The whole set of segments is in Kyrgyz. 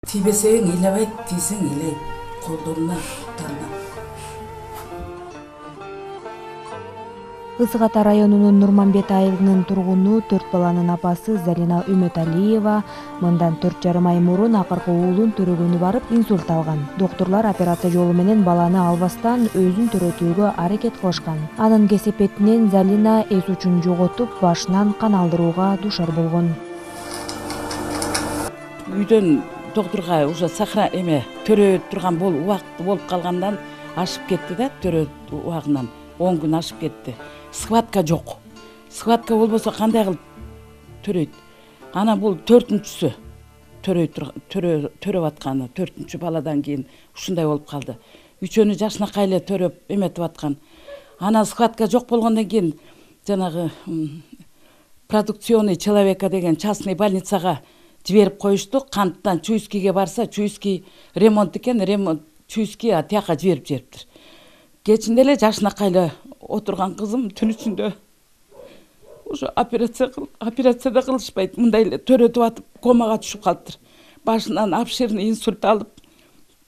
Тийбесең ыйлабайт, тийсең ыйлайт. Колдоруна, буттарына. Ысык Ата районунун Нурманбет айылынын тургуну 4 баланын апасы Зарина Үмөталиева мындан 4,5 ай мурун акыркы уулун төрөгөнү барып инсульт алган. Доктурлар операция жолу менен баланы албастан өзүн төрөтүүгө аракет кылышкан. Анын кесепетинен Залина эс учун жоготуп, башынан кан алдырууга душар болгон. Үйдөн доктурга уже сахара төрө турган убакыты болуп калгандан ашып кетти да, төрө убагынан 10 күн ашып кетти. Схватка жок. Схватка болбосо кандай кылып төрөйт? Ана бул 4-чүсү төрөп атканы, 4-чү баладан кийин ушундай болуп калды. Үчөнү жашынакай эле төрөп эметип аткан. Ана схватка жок болгондон кийин жанагы продукционный человека деген частный больницага жиберип коюшту. Канттан Чуйскийге барса, Чуйский ремонт экен, Чуйский тияка жибериптир. Кечинде эле жашынакай эле отурган кызым түн ичинде уже операцияда кылышпайт. Мындай эле төрөтүп атып комага түшүп калыптыр. Башынан обширный инсульт алып,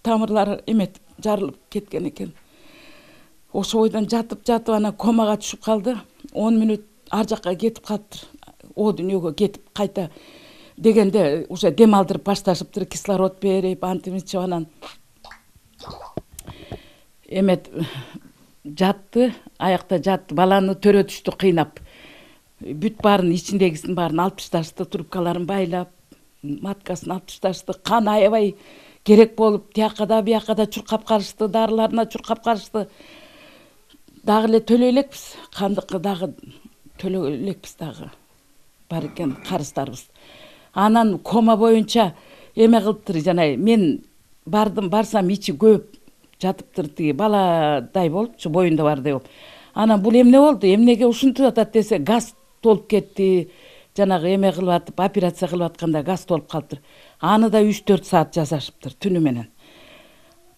тамырлары жарылып кеткен экен. Ошо бойдон жатып ана комага түшүп калды. 10 мүнөт ар жакка кетип калыптыр. О дүйнөгө кетип кайта дегенде уже дем алдырып башташыптыр, кислород берип, антимичип анан жатты, аякта жатты, баланы төрөтүштү кыйнап. Бүт баарын ичиндегисин баарын алып ташташты, трубкаларын байлап, маткасын алып ташташты, кан аябай керек болуп, тияка да бияка да чуркап карышты, дарыларына чуркап карышты. Дагы эле төлөй элекпиз, кандыкы дагы төлөй элекпиз дагы. Бар экен карыздарыбыз. Анан кома боюнча кылыптыр, жана мен барсам ичи көп жатыптыр, тиги баладай болупчу, боюнда баардай болуп. Анан бул эмне болду? Эмнеге ушинтип атат десе, газ толуп кетти. Жанагы кылып атып, операция кылып атканда газ толуп калыптыр. Аны да 3-4 саат жасашыптыр түнү менен.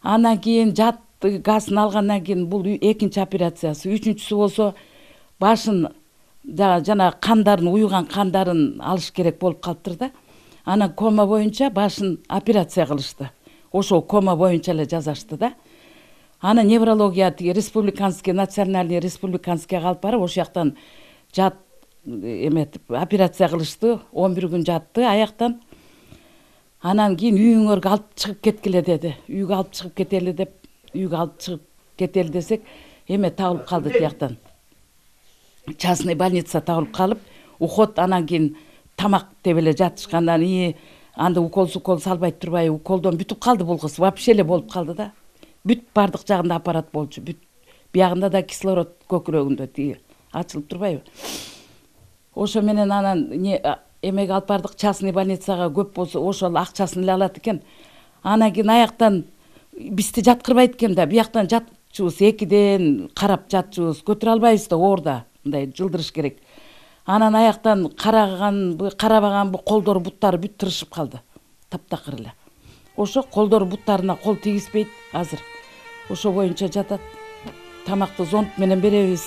Анан кийин жатты, газын алгандан кийин бул экинчи операциясы, үчүнчүсү болсо башын жана кандарын, уюган кандарын алыш керек болуп калыптыр да. Анан кома боюнча башын операция кылышты. Ошо кома боюнча эле жазашты да. Аны неврология, республиканский, национальный республиканскийге алып барып, ошол жактан операция кылышты. 11 күн жатты аяктан. Анан кийин үйүңөргө алып чыгып кеткиле деди. Үйгө алып чыгып кетели деп, үйгө алып чыгып кетели десек, табылып калды тияктан. Частный больница табылып калып, уход, анан кийин тамак деп эле жатышкандан анда укол салбайт турбай, уколдон бүтүп калды бул кыз, вообще эле болуп калды да. Бүт бардык жагында аппарат болчу, бүт биягында да кислород көкүрөгүндө тиги ачылып турбайбы. Ошо менен анан алып бардык частный больницага, көп болсо ошол акчасын эле алат экен. Анан кийин аяктан бизди жаткырбайт экен да, бияктан жатчубуз, 2ден карап жатчубуз, көтөрө албайбыз да, оорда, мындай жылдырыш керек. Анан аяктан карабаган бу колдор, буттары бүт тырышып калды. Таптакыр эле. Ошо колдор, буттарына кол тийгизбейт азыр. Ошо боюнча жатат. Тамакты зонт менен беребиз.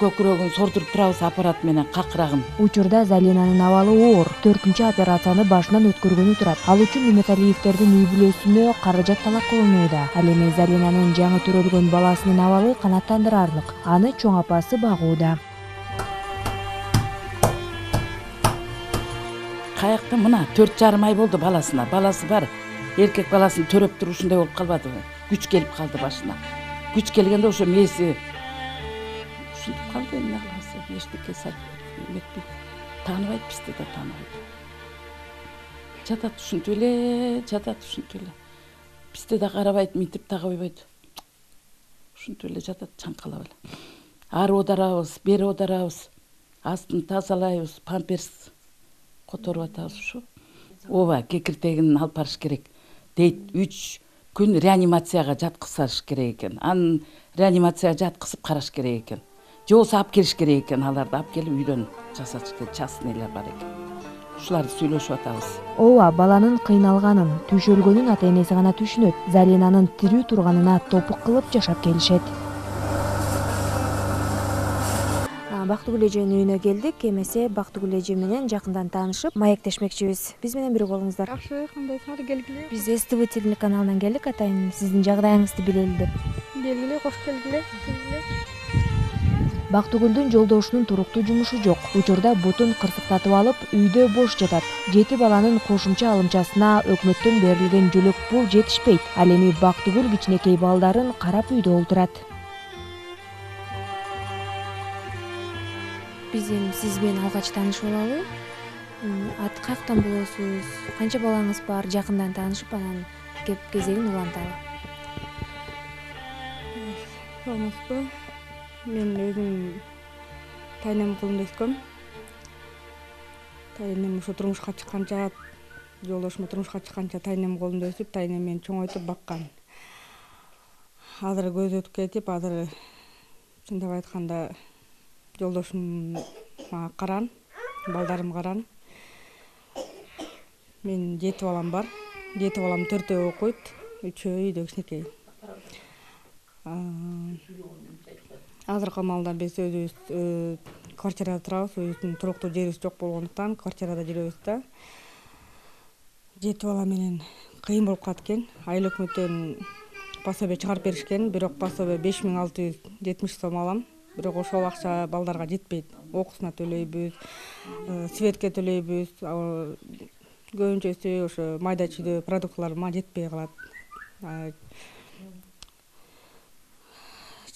Көкүрөгүн сордуруп турабыз аппарат менен, какырагын. Учурда Залинанын абалы оор. 4-чү операцияны башынан өткөргөнү турат. Ал үчүн Үмөталиевтердин үй бүлөсүнө каражат талап кылынууда. Ал эми Залинанын жаңы төрөлгөн баласынын абалы канааттандырарлык. Аны чоң апасы багууда. Каякта мына 4,5 ай болду баласына. Баласы бар. Эркек баласын төрөп туруп ушундай болуп калбадыбы? Күч келип калды башына. Күч келгенде ошо мээси ушинтип калды, эмне кыласы? Эчтеке эметпейт. Тааныбайт, бизди да тааныбайт. Жатат ушинтип эле, Бизди да карабайт, мынтип да койбойт. Ушинтип эле жатат, чаңкалап эле. Ары оодарабыз, бери оодарабыз. Астын тазалайбыз, памперс которуп атабыз ушу. Ооба, кекиртегин алып барыш керек. Дейт 3 күн реанимацияга жаткызыш керек экен. Анын реанимацияга жаткызып караш керек экен. Же болбосо алып келиш керек экен, аларды алып келип үйдөн жасатыш керек, частныйлар бар экен. Ушуларды сүйлөшүп атабыз. Ооба, баланын кыйналганын, түшөлгөнүн ата энеси гана түшүнөт. Заринанын тирүү турганына топук кылып жашап келишет. Бактыгүл эженин үйүнө келдик. Эмесе Бактыгүл эже менен жакындан таанышып, маектешмекчибиз. Биз менен бирге болуңуздар. Жакшы, кандайсыңар? Келгиле. Биз СТВ телеканалынан келдик, атайын сиздин жагдайыңызды билели деп. Келгиле, кош келгиле. Бактыгүлдүн жолдошунун туруктуу жумушу жок. Учурда бутун кырсыктатып алып, үйдө бош жатат. 7 баланын кошумча алымчасына өкмөттөн берилген жөлөк пул жетишпейт. Ал эми Бактыгүл кичинекей балдарын карап үйдө олтурат. Биз эми сиз менен алгач таанышып алалы. Ат каяктан болосуз? Канча балаңыз бар? Жакындан таанышып, анан кеп кезегин уланталы. Саламатсызбы? Мен өзүм тайнем колунда өскөм. Тайнем ушу турмушка чыкканча, жолдошума турмушка чыкканча тайнем колунда өсүп, тайнем мени чоңойтуп баккан. Азыр көз өтүп кетип, азыр чындап айтканда жолдошум мага каран, балдарым каран. Мен 7 балам бар. 7 балам 4-өө окуйт, 3-өө үйдө кичинекей. Азыркы маалда биз өзүбүз квартирада турабыз, өзүбүздүн туруктуу жерибиз жок болгондуктан квартирада жүрөбүз да. 7 бала менен кыйын болуп калат экен. Айыл өкмөттөн пособие чыгарып беришкен, бирок пособие 5670 сом алам. Бирок ошол акча балдарга жетпейт. Окуусуна төлөйбүз, светке төлөйбүз. Көбүнчөсү ошо майда чүйдө продуктылар мага жетпей калат.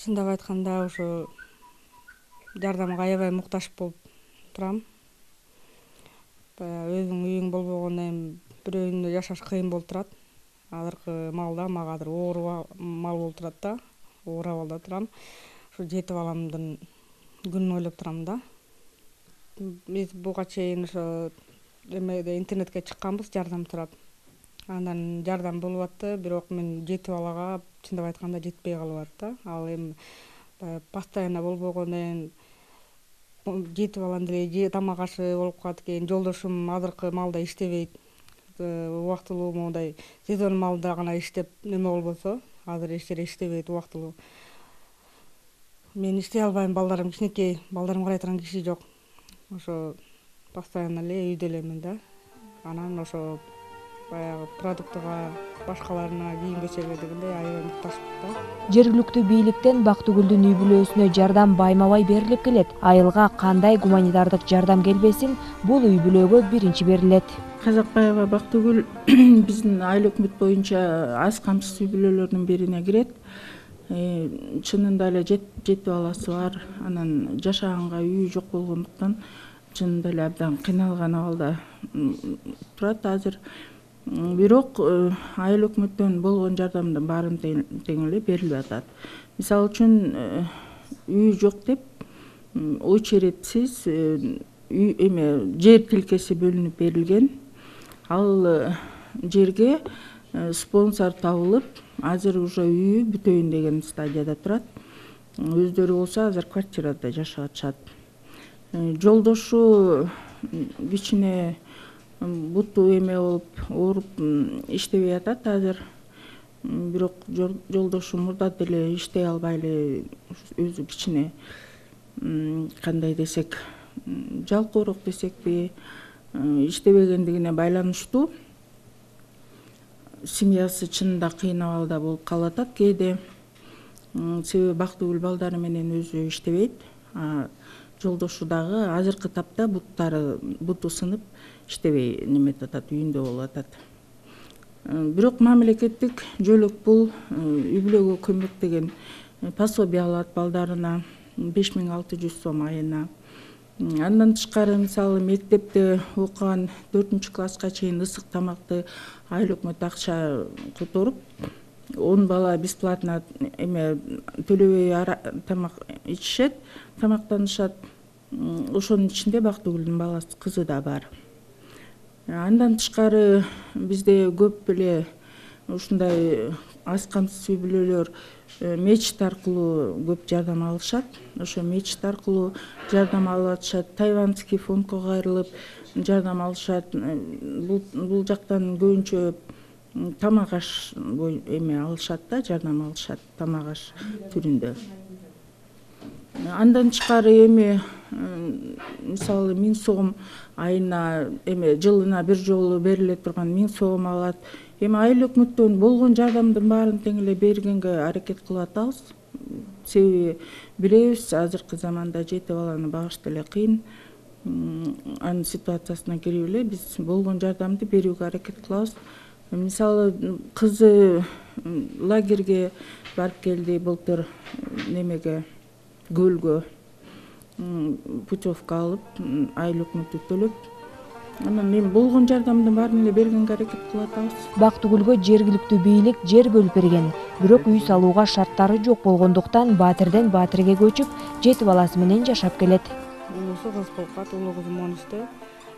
Чындап айтканда ошо жардамга аябай муктаж болуп турам. Өзүң үйүң болбогондон кийин бирөөнү жашаш кыйын болуп турат. Азыркы маалда мага азыр оор мал болуп турат да. Оор абалда турам. Ошо 7 баламдын күнүн ойлоп турам да. Биз буга чейин ошо интернетке чыкканбыз, жардам сурап. Андан жардам болуп атты, бирок мен 7 балага чындап айтканда жетпей калып атты. Ал эми постоянно болбогондон кийин 7 балам деле тамак ашы болуп калат экен. Жолдошум азыркы маалда иштебейт. Убактылуу моундай сезон маалда гана иштеп неме болбосо, азыр эч жере иштебейт убактылуу. Мен иштей албайм, балдарым кичинекей, балдарым карай турган киши жок. Ошо постоянно эле үйдө элемин да. Анан ошо баягы продуктуга, башкаларына, кийим кечекке дегендей аябай муктажбыз да. Жергиликтүү бийликтен Бактыгүлдүн үй бүлөсүнө жардам байма-бай берилип келет. Айылга кандай гуманитардык жардам келбесин, бул үй бүлөгө биринчи берилет. Казакбаева Бактыгүл биздин айыл өкмөт боюнча аз камсыз үй бүлөлөрдүн бирине кирет. Чынында эле 7 баласы бар. Анан жашаганга үй жок болгондуктан чынында эле абдан кыйналган абалда турат азыр. Бирок айыл өкмөттөн болгон жардамдын баарын тең эле берилип атат. Мисалы үчүн үй жок деп очередсиз жер тилкеси бөлүнүп берилген. Ал жерге спонсор табылып, азыр уже үйү бүтөйүн деген стадияда турат. Өздөрү болсо азыр квартирада жашап атышат. Жолдошу кичине буту эме болуп, ооруп иштебей атат азыр. Бирок жолдошу мурда деле иштей албай эле өзү кичине кандай десек, жалкоорок десекпи, иштебегендигине байланыштуу семьясы чынында кыйын абалда болуп калып атат кээде. Себеби Бактыгүл балдары менен өзү иштебейт. Жолдошу дагы азыркы тапта буту сынып иштебей неметип атат, үйүндө болуп атат. Бирок мамлекеттик жөлөк пул үй бүлөгө көмөктөгөн пособие алат балдарына 5600 сом айына. Андан тышкары мисалы мектепте окуган 4-класска чейин ысык тамакты айыл өкмөт акча которуп, 10 бала бесплатно төлөбөй тамак ичишет, тамактанышат. Ошонун ичинде Бактыгүлдүн баласы, кызы да бар. Андан тышкары бизде көп эле ушундай аз камсыз үй бүлөлөр мечит аркылуу көп жардам алышат. Ошо мечит аркылуу жардам алып атышат. Тайваньский фондко кайрылып жардам алышат. Бул жактан көбүнчө тамак аш эме алышат да, жардам алышат тамак аш түрүндө. Андан тышкары эми мисалы 1000 сом айына жылына бир жолу бериле турган 1000 сом алат. Эми айыл өкмөттөн болгон жардамдын баарын тең эле бергенге аракет кылып атабыз. Себеби билебиз, азыркы заманда 7 баланы багыш деле кыйын. Анын ситуациясына кирип эле биз болгон жардамды берүүгө аракет кылабыз. Мисалы кызы лагерге барып келди былтыр, немеге, көлгө путевка алып, айыл өкмөтү төлөп. Анан мен болгон жардамдын баарын эле бергенге аракет кылып атабыз. Бактыгүлгө жергиликтүү бийлик жер бөлүп берген, бирок үй салууга шарттары жок болгондуктан Баатырден Баатырге көчүп, 7 баласы менен жашап келет. Улуусу кыз Кулкат, улуу кызым 13-тө.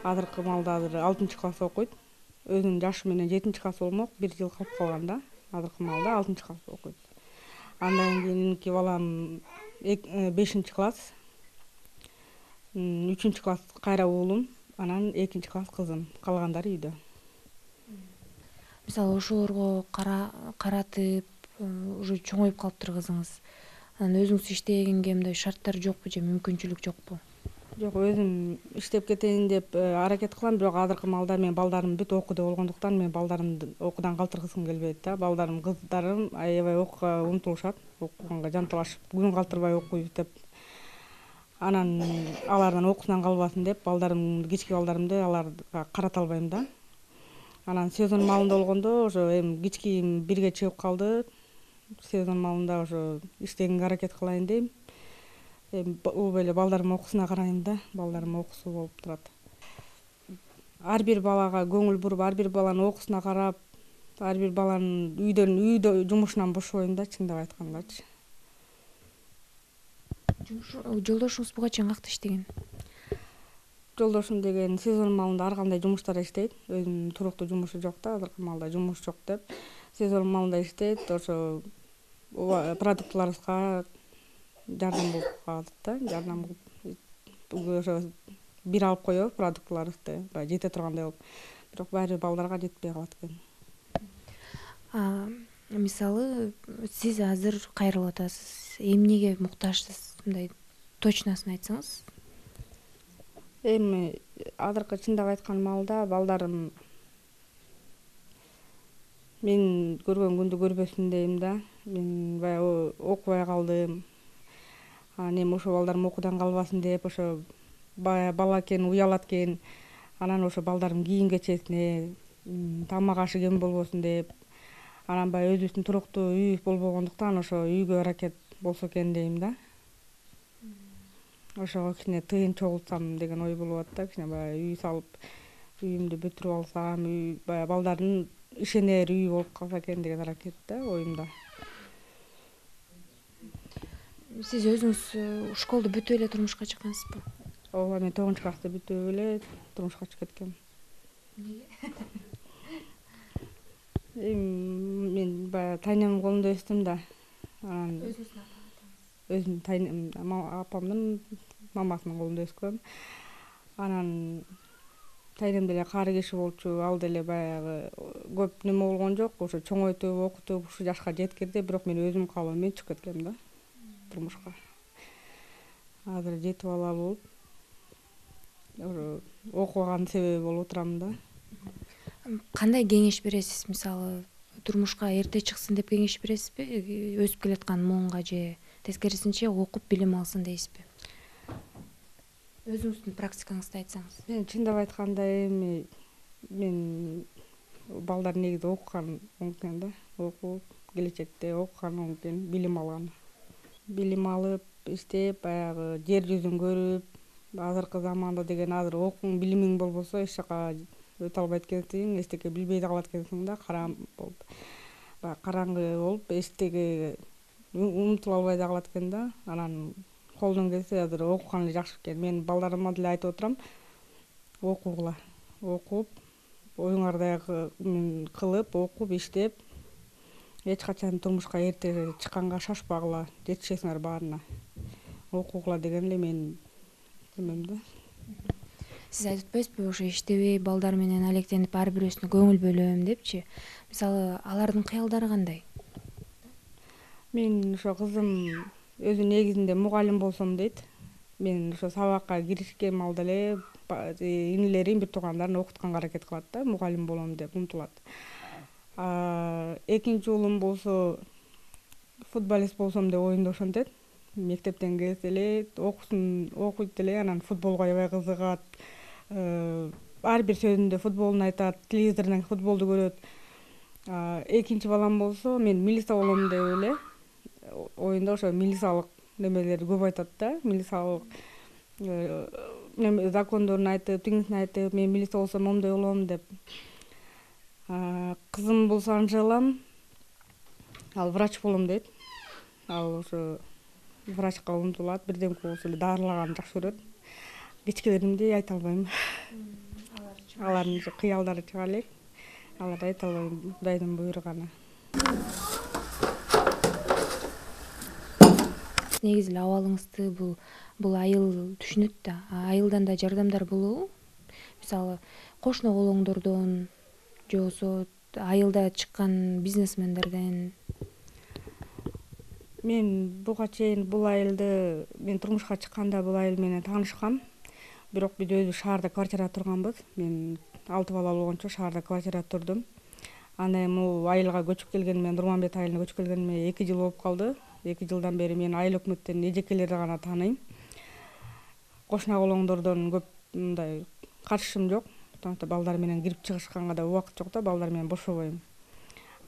Азыркы маалда 6-класс окуйт. Өзүнүн жашы менен 7-класс болмок, 1 жыл калып калган да. Азыркы маалда 6-класс окуйт. Андан кийинки балам 5-класс, 3-класс кайра уулум, анан 2-класс кызым. Калгандары үйдө. Мисалы ошолорго каратып, уже чоңоюп калыптыр кызыңыз. Анан өзүңүз иштегенге мындай шарттар жокпу же мүмкүнчүлүк жокпу? Жок, өзүм иштеп кетейин деп аракет кылам, бирок азыркы маалда мен балдарым бүт окууда болгондуктан мен балдарымды окуудан калтыргысым келбейт да. Балдарым, кыздарым аябай окууга умтулушат, окуганга жанталашып, күн калтырбай окуйбуз деп. Анан алардын окуусунан калбасын деп, кички балдарымды аларга карата албайм да. Анан сезон маалында болгондо ошо кичкийим бирге чыгып калды. Сезон маалында ошо иштегенге аракет кылайын дейм. Уб эле балдарым окуусуна карайм да, балдарым окуусу болуп турат. Ар бир балага көңүл буруп, ар бир баланын окуусуна карап, ар бир баланын үйдө жумушунан бошобойм да, чындап айткандачы. Жолдошуңуз буга чейин какта иштеген? Жолдошум деген сезон маалында ар кандай жумуштар иштейт. Өзүнүн туруктуу жумушу жок да, азыркы маалда жумуш жок деп. Сезон маалында иштейт, ошо продуктларыбызга жардам болуп калат да, жардам ошо бир алып коебуз продуктларыбызды, баягы жете тургандай болуп. Бирок баары балдарга жетпей калат экен. Мисалы, сиз азыр кайрылып атасыз. Эмнеге муктажсыз? Мындай точносын айтсаңыз. Эми азыркы чындап айткан маалда балдарым мен көргөн күндү көрбөсүн дейм да. Мен баягы окубай калдым. Анан эми ошо балдарым окуудан калбасын деп, ошо бала экен, уялат экен. Анан ошо балдарым кийим кечесине, тамак ашы кем болбосун деп. Анан баягы өзүбүздүн туруктуу үй болбогондуктан ошо үйгө аракет болсо экен дейм да. Ошого кичине тыйын чогултсам деген ой болуп атат да, кичине баягы үй салып, үйүмдү бүтүрүп алсам, баягы балдардын ишенер үй болуп калса экен деген аракет да, оюмда. Сиз өзүңүз школду бүтүп эле турмушка чыккансызбы? Ооба, мен 9-классты бүтүп эле турмушка чыгып кеткем. Мен баягы тайнемдин колунда өстүм да. Анан өзүмдүн апамдын мамасынын колунда өскөм. Анан тайнем деле каары киши болчу, ал деле баягы көп неме болгон жок, ошо чоңойтуп, окутуп, ушул жашка жеткирди, бирок мен өзүм каалоом менен чыгып кеткем да турмушка. Азыр 7 бала болуп, ошо окубаган себеби болуп турам да. Кандай кеңеш бересиз? Мисалы, турмушка эрте чыксын деп кеңеш бересизби? Өсүп келаткан муунга же тескерисинче окуп билим алсын дейсизби? Өзүңүздүн практикаңызды айтсаңыз. Мен чындап айтканда эми мен балдар негизи окуган оң экен да. Окуп, келечекте окуган оң экен, билим алган. Билим алып, иштеп, баягы жер жүзүн көрүп, азыркы заманда деген азыр окуң, билимиң болбосо эч жака өтө албайт экенсиң, эчтеке билбей да калат экенсиң да, караңгы болуп, эчтеке умтула албай да калат экен да. Анан колдон келсе азыр окуган эле жакшы экен. Мен балдарыма деле айтып отурам, окугула. Окуп, оюңарды кылып, окуп, иштеп, эч качан турмушка эрте чыкканга шашпагыла, жетишесиңер баарына. Окугула деген эле мен демем да. Сиз айтып атпайсызбы, ошо иштебей балдар менен алектенип ар бирөөсүнө көңүл бөлөм депчи? Мисалы, алардын кыялдары кандай? Мен ошо кызым өзү негизинде мугалим болсом дейт. Мен ошо сабакка киришкен малда эле инилерин, бир туугандарын окутканга аракет кылат да, мугалим болом деп умтулат. Экинчи уулум болсо футболист болсом деп оюнда ошентет. Мектептен келсе эле окуйт эле, анан футболго аябай кызыгат. Ар бир сөзүндө футболун айтат, телевизордон футболду көрөт. Экинчи балам болсо мен милиция болом деп эле оюнда ошо милициялык немелерди көп айтат да. Милициялык закондорун айтып, тигинсин айтып, мен милиция болсом моундай болом деп. Кызым болсо Анжелам, ал врач болом дейт. Ал ошо врачка умтулат, бирдемке болсо эле дарылаганды жакшы көрөт. Кичкелеримди айта албайм. Алардын кыялдары чыга элек. Аларды айта албайм, Кудайдын буйругана. Негизи эле абалыңызды бул айыл түшүнөт да. Айылдан да жардамдар болобу? Мисалы, кошуна колоңдордон же болбосо айылда чыккан бизнесмендерден. Мен буга чейин бул айылды, мен турмушка чыкканда бул айыл менен таанышкам. Бирок биз өзү шаарда квартирада турганбыз. Мен 6 балалуу болгончо шаарда квартирада турдум. Андан кийин бул айылга көчүп келгениме, Нурманбет айылына көчүп келгениме 2 жыл болуп калды. 2 жылдан бери мен айыл өкмөттөн эжекелерди гана тааныйм. Кошуна колоңдордон көп мындай катышым жок. Балдар менен кирип чыгышканга да убакыт жок да, балдар менен бошобойм.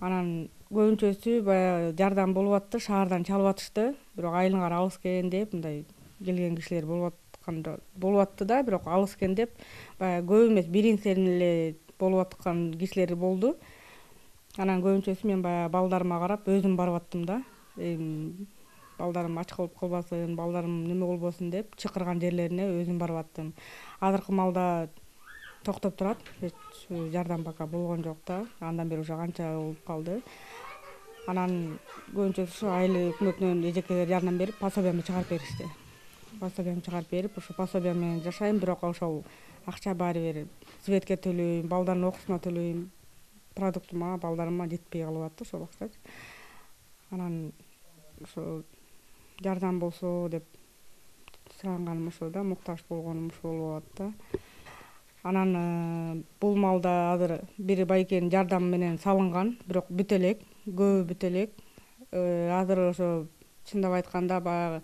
Анан көбүнчөсү баягы жардам болуп атты, шаардан чалып атышты. Бирок айылыңар алыс экен деп мындай келген кишилер болуп атты да, бирок алыс экен деп баягы көп эмес, биринсен эле болуп аткан кишилер болду. Анан көбүнчөсү мен баягы балдарыма карап өзүм барып аттым да. Балдарым ач калып калбасын, балдарым неме болбосун деп чакырган жерлерине өзүм барып аттым. Азыркы маалда токтоп турат, эч жардам пока болгон жок да. Андан бери уже канча болуп калды. Анан көбүнчөсү ошо айыл өкмөтүнөн эжекелер жардам берип, пособиямды чыгарып беришти. Пособиямды чыгарып берип, ошо пособия менен жашайм, бирок ошол акча баары бир светке төлөйм, балдардын окуусуна төлөйм. Продуктума, балдарыма жетпей калып атты ошол акча. Анан ошо жардам болсо деп суранганым ошо да, муктаж болгонум ошо болуп атат да. Анан бул маалда азыр бир байкенин жардамы менен салынган, бирок бүт элек, көбү бүт элек. Азыр ошо чындап айтканда баягы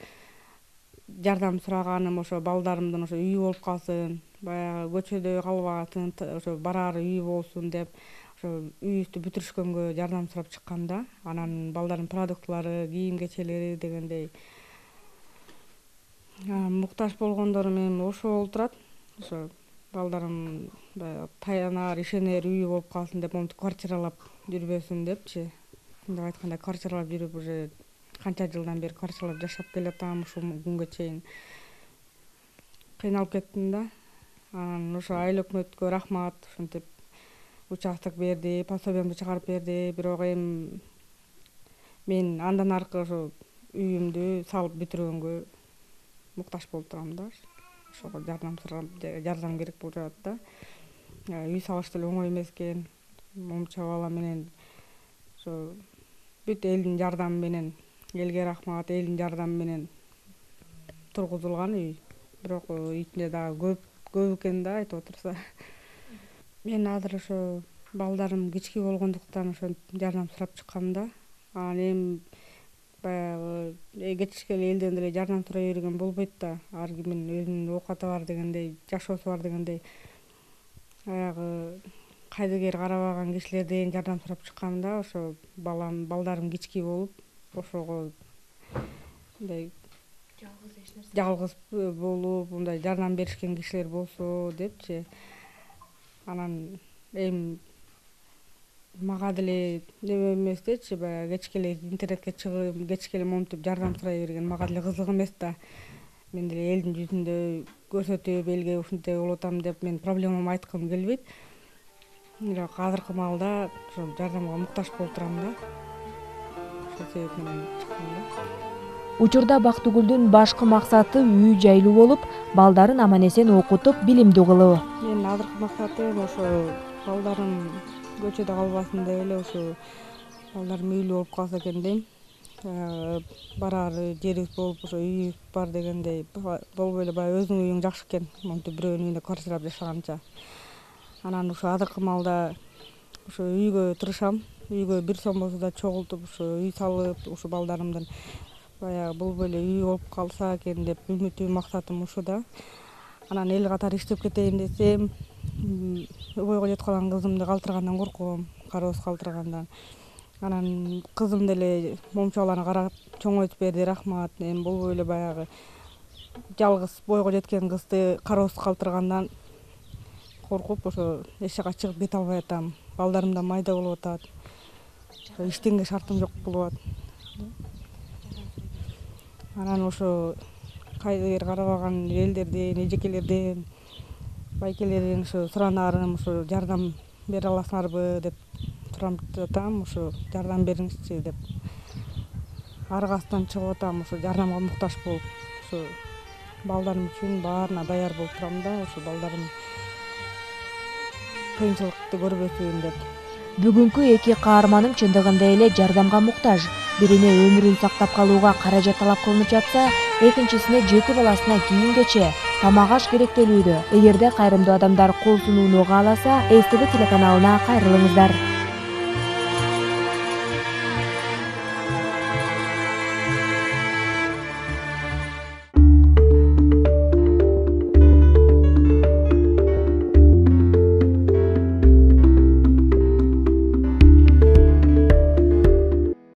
жардам сураганым ошо балдарымдын ошо үйү болуп калсын, баягы көчөдө калбасын, ошо барар үйү болсун деп ошо үйүбүздү бүтүрүшкөнгө жардам сурап чыккам да. Анан балдардын продуктылары, кийим кечелери дегендей муктаж болгондору менен ошо болуп турат. Ошо балдарым баягы таянар, ишенер үйү болуп калсын деп, монтип квартиралап жүрбөсүн депчи. Мындай айтканда квартиралап жүрүп уже канча жылдан бери квартиралап жашап келатам, ушул күнгө чейин кыйналып кеттим да. Анан ошо айыл өкмөткө рахмат, ушинтип участок берди, пособиямды чыгарып берди. Бирок мен андан аркы ошо үйүмдү салып бүтүргөнгө муктаж болуп турам да. Ошого жардам керек болуп жатат да. Үй салыш деле оңой эмес экен. Момча бала менен ошо бүт элдин жардамы менен, элге рахмат, элдин жардамы менен тургузулган үй. Бирок ичинде дагы көп экен да, айтып отурса. Мен азыр ошо балдарым кички болгондуктан ошо жардам сурап чыккам да. Анан эми баягы кетишкеле элден деле жардам сурай берген болбойт да. Ар кимдин өзүнүн оокаты бар дегендей, жашоосу бар дегендей. Баягы кайдыгер карабаган кишилерден жардам сурап чыккам да. Ошо балдарым кички болуп, ошого мындай жалгыз болуп, мындай жардам беришкен кишилер болсо депчи. Анан эми мага деле неме эмес дечи, баягы кечкеле интернетке чыгып, кечкеле монтип жардам сурай берген мага деле кызык эмес да. Мен деле элдин жүзүндө көрсөтүп, элге ушинтип болуп атам деп мен проблемамды айткым келбейт. Бирок азыркы маалда ошо жардамга муктаж болуп турам да. ошол себеп менен чыккам да. Учурда Бактыгүлдүн башкы максаты үй жайлуу болуп, балдарын аман-эсен окутуп, билимдүү кылуу. Менин азыркы максатым ошо балдарым көчөдө калбасын деп эле, ошо балдарым үйлүү болуп калса экен дейм. Барар жерибиз болуп, ошо үйүбүз бар дегендей болбой эле баягы өзүңүн үйүң жакшы экен, монтип бирөөнүн үйүндө квартирада жашаганча. Анан ошо азыркы маалда ошо үйгө тырышам, үйгө бир сом болсо да чогултуп, ошо үй салып, ошо балдарымдын баягы болбой эле үй болуп калса экен деп үмүтүм, максатым ушул да. Анан эл катары иштеп кетейин десем, бойго жетип калган кызымды калтыргандан корком, кароосуз калтыргандан. Анан кызым деле момчу баланы карап чоңойтуп берди, рахмат. Эми болбой эле баягы жалгыз бойго жеткен кызды кароосуз калтыргандан коркуп, ошо эч жака чыгып кете албай атам. Балдарым да майда болуп атат. Иштенге шартым жок болуп атат. Анан ошо кайдыр карабаган элдерден, эжекелерден, байкелерден ошо суранарым, ошо жардам бере аласыңарбы деп турам атам, ошо жардам бериңизчи деп. Аргасынан чыгып атам, ошо жардамга муктаж болуп, ошо балдарым үчүн баарына даяр болуп турам да, ошо балдарым кыйынчылыкты көрбөсүн деп. Бүгүнкү эки каарманым чындыгында эле жардамга муктаж. Бирине өмүрүн сактап калууга каражат талап кылынып жатса, экинчисине 7 баласына кийим-кече, тамак-аш керектелүүдө. Эгерде кайрымдуу адамдар кол сунууну кааласа, СТВ телеканалына кайрылыңыздар.